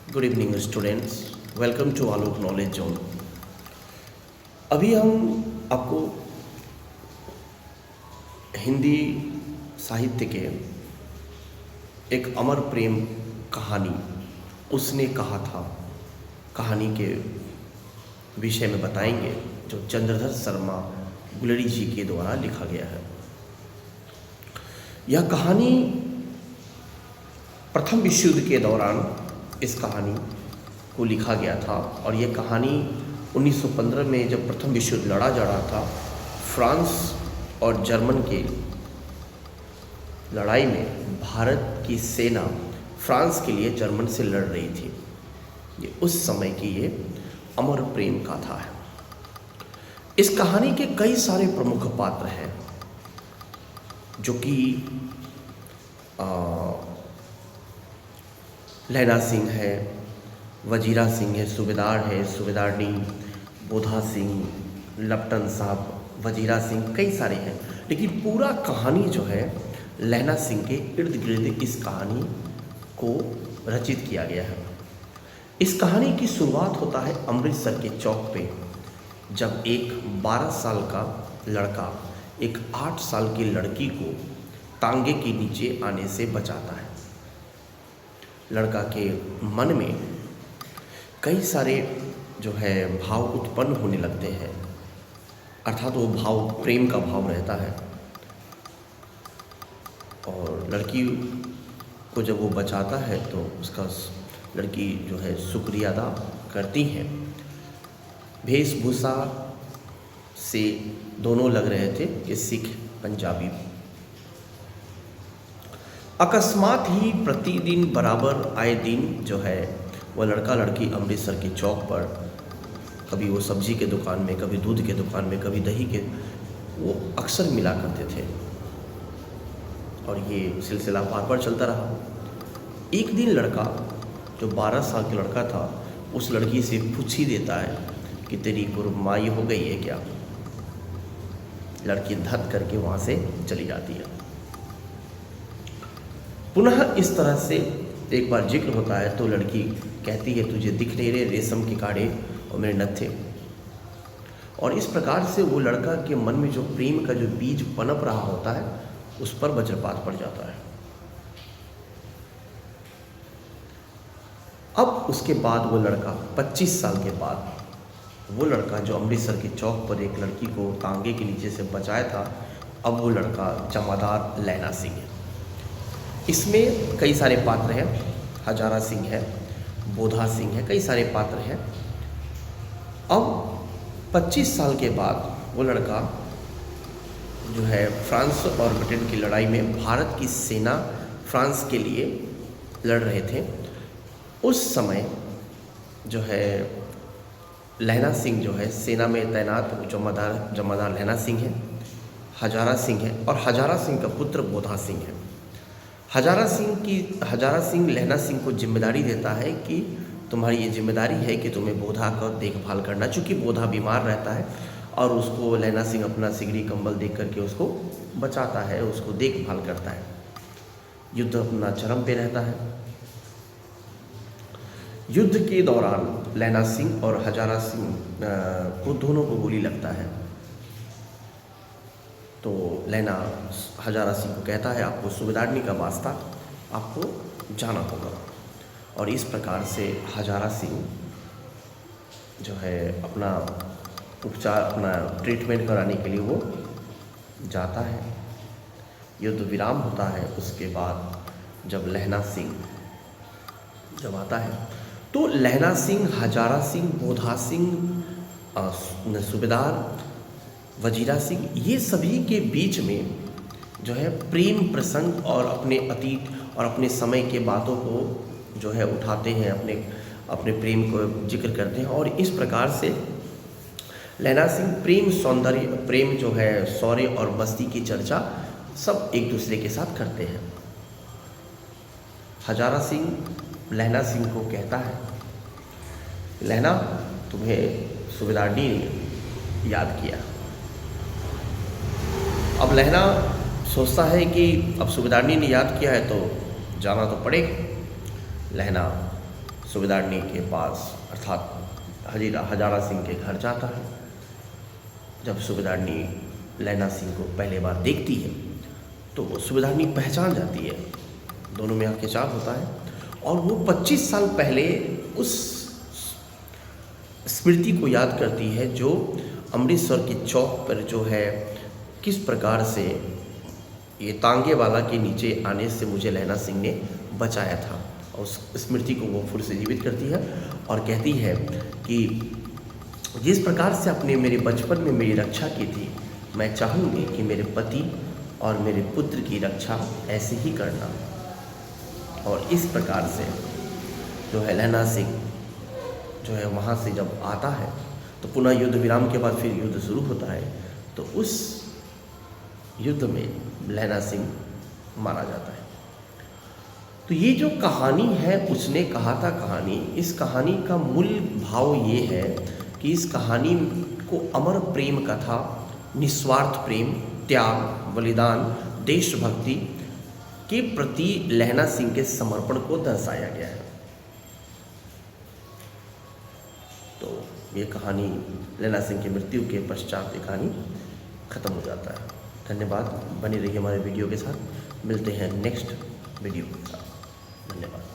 Good evening students, welcome to Alok knowledge zone. अभी हम आपको हिंदी साहित्य के एक अमर प्रेम कहानी उसने कहा था कहानी के विषय में बताएंगे, जो चंद्रधर शर्मा गुलरी जी के द्वारा लिखा गया है। यह कहानी प्रथम विश्व युद्ध के दौरान इस कहानी को लिखा गया था और यह कहानी 1915 में जब प्रथम विश्व युद्ध लड़ा जा रहा था, फ्रांस और जर्मन के लड़ाई में भारत की सेना फ्रांस के लिए जर्मन से लड़ रही थी। ये उस समय की ये अमर प्रेम गाथा है। इस कहानी के कई सारे प्रमुख पात्र हैं जो कि लैला सिंह है, वजीरा सिंह है, सूबेदारनी, बोधा सिंह, लप्टन साहब, वजीरा सिंह, कई सारे हैं। लेकिन पूरा कहानी जो है लैला सिंह के इर्द गिर्द इस कहानी को रचित किया गया है। इस कहानी की शुरुआत होता है अमृतसर के चौक पे, जब एक 12 साल का लड़का एक 8 साल की लड़की को तांगे के नीचे आने से बचाता है। लड़का के मन में कई सारे जो है भाव उत्पन्न होने लगते हैं, अर्थात वो भाव प्रेम का भाव रहता है। और लड़की को जब वो बचाता है तो उसका लड़की जो है शुक्रिया अदा करती हैं। वेशभूषा से दोनों लग रहे थे कि सिख पंजाबी। अकस्मात ही प्रतिदिन बराबर आए दिन जो है वह लड़का लड़की अमृतसर के चौक पर, कभी वो सब्जी के दुकान में, कभी दूध के दुकान में, कभी दही के, वो अक्सर मिला करते थे और ये सिलसिला बार बार चलता रहा। एक दिन लड़का जो 12 साल का लड़का था उस लड़की से पूछ ही देता है कि तेरी कुर्माई हो गई है क्या। लड़की धत करके वहाँ से चली जाती है। पुनः इस तरह से एक बार जिक्र होता है तो लड़की कहती है, तुझे दिख नहीं रहे रेशम के कांटे और मेरे नत्थे। और इस प्रकार से वो लड़का के मन में जो प्रेम का जो बीज पनप रहा होता है उस पर वज्रपात पड़ जाता है। अब उसके बाद वो लड़का 25 साल के बाद वो लड़का जो अमृतसर के चौक पर एक लड़की को तांगे के नीचे से बचाया था, अब वो लड़का जमादार लैला सिंह है। इसमें कई सारे पात्र हैं, हजारा सिंह है, बोधा सिंह है, कई सारे पात्र हैं। अब 25 साल के बाद वो लड़का जो है फ्रांस और ब्रिटेन की लड़ाई में भारत की सेना फ्रांस के लिए लड़ रहे थे। उस समय जो है लैला सिंह जो है सेना में तैनात जमादार लैला सिंह है, हजारा सिंह है और हजारा सिंह का पुत्र बोधा सिंह है। हजारा सिंह लैला सिंह को जिम्मेदारी देता है कि तुम्हारी ये जिम्मेदारी है कि तुम्हें बोधा का देखभाल करना, चूँकि बोधा बीमार रहता है और उसको लैला सिंह अपना सिगड़ी कंबल देख करके उसको बचाता है, उसको देखभाल करता है। युद्ध अपना चरम पे रहता है। युद्ध के दौरान लैला सिंह और हजारा सिंह को दोनों को गोली लगता है। तो लैला हजारा सिंह को कहता है, आपको सूबेदारनी का वास्ता, आपको जाना होगा। और इस प्रकार से हजारा सिंह जो है अपना उपचार, अपना ट्रीटमेंट कराने के लिए वो जाता है। युद्ध विराम होता है। उसके बाद जब लैला सिंह जब आता है तो लैला सिंह, हजारा सिंह, बोधा सिंह, सूबेदार, वजीरा सिंह, ये सभी के बीच में जो है प्रेम प्रसंग और अपने अतीत और अपने समय के बातों को जो है उठाते हैं, अपने प्रेम को जिक्र करते हैं। और इस प्रकार से लैला सिंह प्रेम, सौंदर्य, प्रेम जो है शौर्य और मस्ती की चर्चा सब एक दूसरे के साथ करते हैं। हजारा सिंह लैला सिंह को कहता है, लैला तुम्हें सूबेदारनी ने याद किया। अब लैला सोचता है कि अब सूबेदारनी ने याद किया है तो जाना तो पड़ेगा। लैला सूबेदारनी के पास अर्थात हजारा सिंह के घर जाता है। जब सूबेदारनी लैला सिंह को पहली बार देखती है तो वो सूबेदारनी पहचान जाती है, दोनों में खिंचाव होता है और वो 25 साल पहले उस स्मृति को याद करती है जो अमृतसर के चौक पर जो है किस प्रकार से ये तांगे वाला के नीचे आने से मुझे लैला सिंह ने बचाया था। और उस स्मृति को वो फिर से जीवित करती है और कहती है कि जिस प्रकार से आपने मेरे बचपन में मेरी रक्षा की थी, मैं चाहूँगी कि मेरे पति और मेरे पुत्र की रक्षा ऐसे ही करना। और इस प्रकार से जो है लैला सिंह जो है वहाँ से जब आता है तो पुनः युद्ध विराम के बाद फिर युद्ध शुरू होता है। तो उस युद्ध में लैला सिंह मारा जाता है। तो ये जो कहानी है उसने कहा था कहानी, इस कहानी का मूल भाव ये है कि इस कहानी को अमर प्रेम कथा, निस्वार्थ प्रेम, त्याग, बलिदान, देशभक्ति के प्रति लैला सिंह के समर्पण को दर्शाया गया है। तो ये कहानी लैला सिंह की मृत्यु के पश्चात ये कहानी खत्म हो जाता है। धन्यवाद, बने रहिए हमारे वीडियो के साथ, मिलते हैं नेक्स्ट वीडियो के साथ। धन्यवाद।